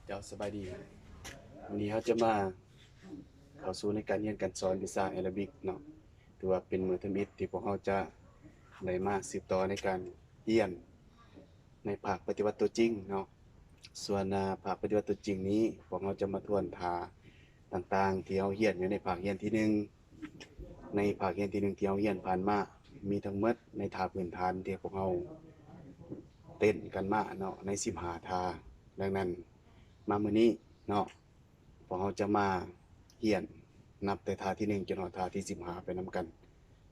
เจ้าสบายดีวันนี้เขาจะมาเข้าสู่ในการเรียนการสอนวิชาแอโรบิกเนาะถือว่าเป็นมื้อทำอิฐที่พวกเราจะได้มาสืบต่อในการเรียนในภาคปฏิบัติตัวจริงเนาะส่วนภาคปฏิบัติตัวจริงนี้พวกเราจะมาทวนท่าต่างๆที่เราเรียนอยู่ในภาคเรียนที่หนึ่งในภาคเรียนที่หนึ่งที่เราเรียนผ่านมามีทั้งหมดในท่าพื้นฐานที่พวกเราเต้นกันมาเนาะใน15ท่าดังนั้นมามื้อนี้เนาะ พวกเราจะมาเรียนนับแต่ท่าที่1จนถึงท่าที่15ไปนำกัน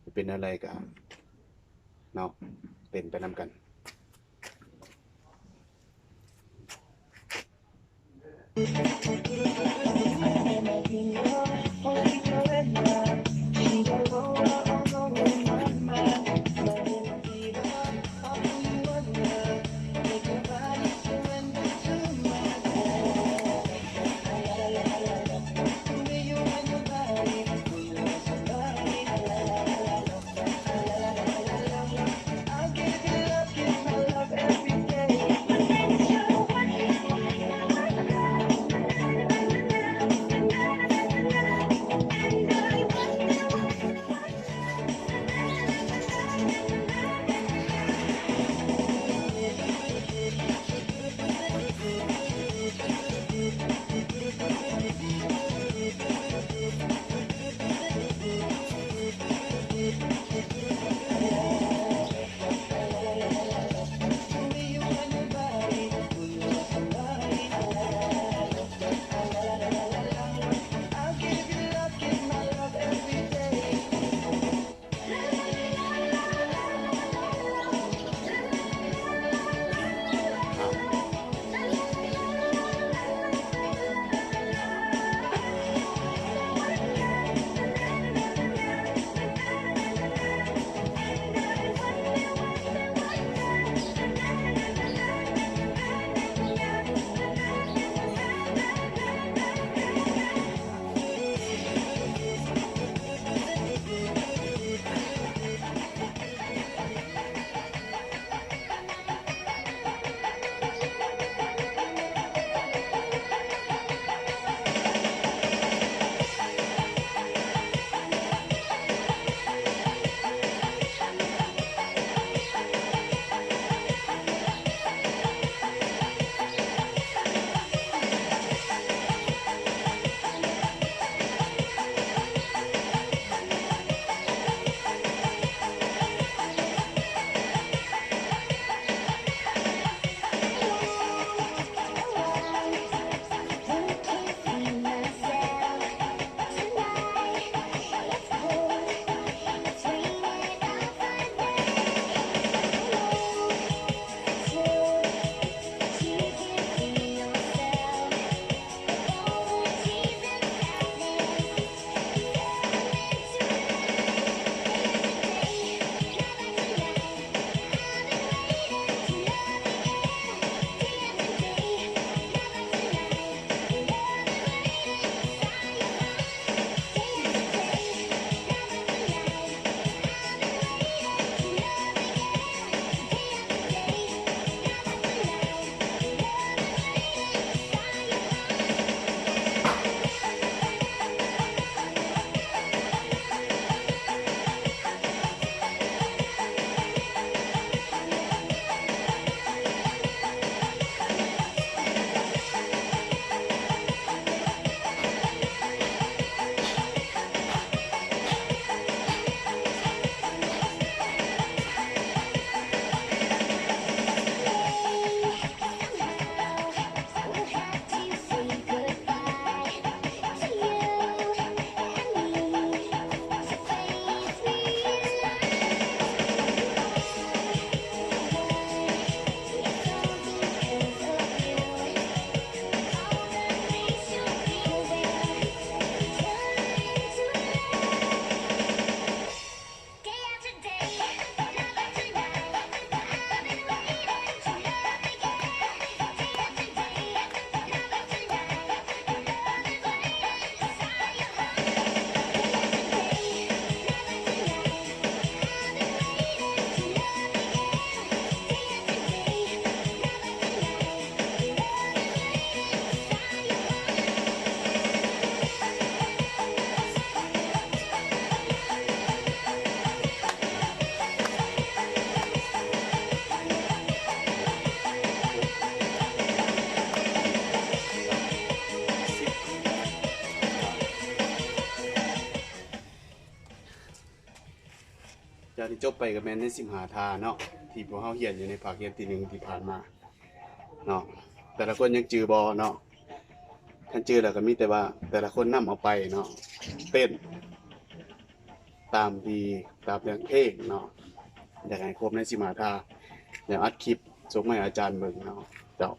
จะเป็นอะไรก็เนาะเป็นไปนำกัน จากที่จบไปก็แม่นใน15ทาเนาะที่พวกเฮาเรียนอยู่ในภาคเรียนที่หนึ่งที่ผ่านมาเนาะแต่ละคนยังจือบ่เนาะคันจือแล้วก็มีแต่ว่าแต่ละคนนำเอาไปเนาะเต้นตามที่ตามเรื่องเพลงเนาะอยากให้ครบใน15ทาเดี๋ยวอัดคลิปส่งให้อาจารย์เบิ่งเนาะเจ้า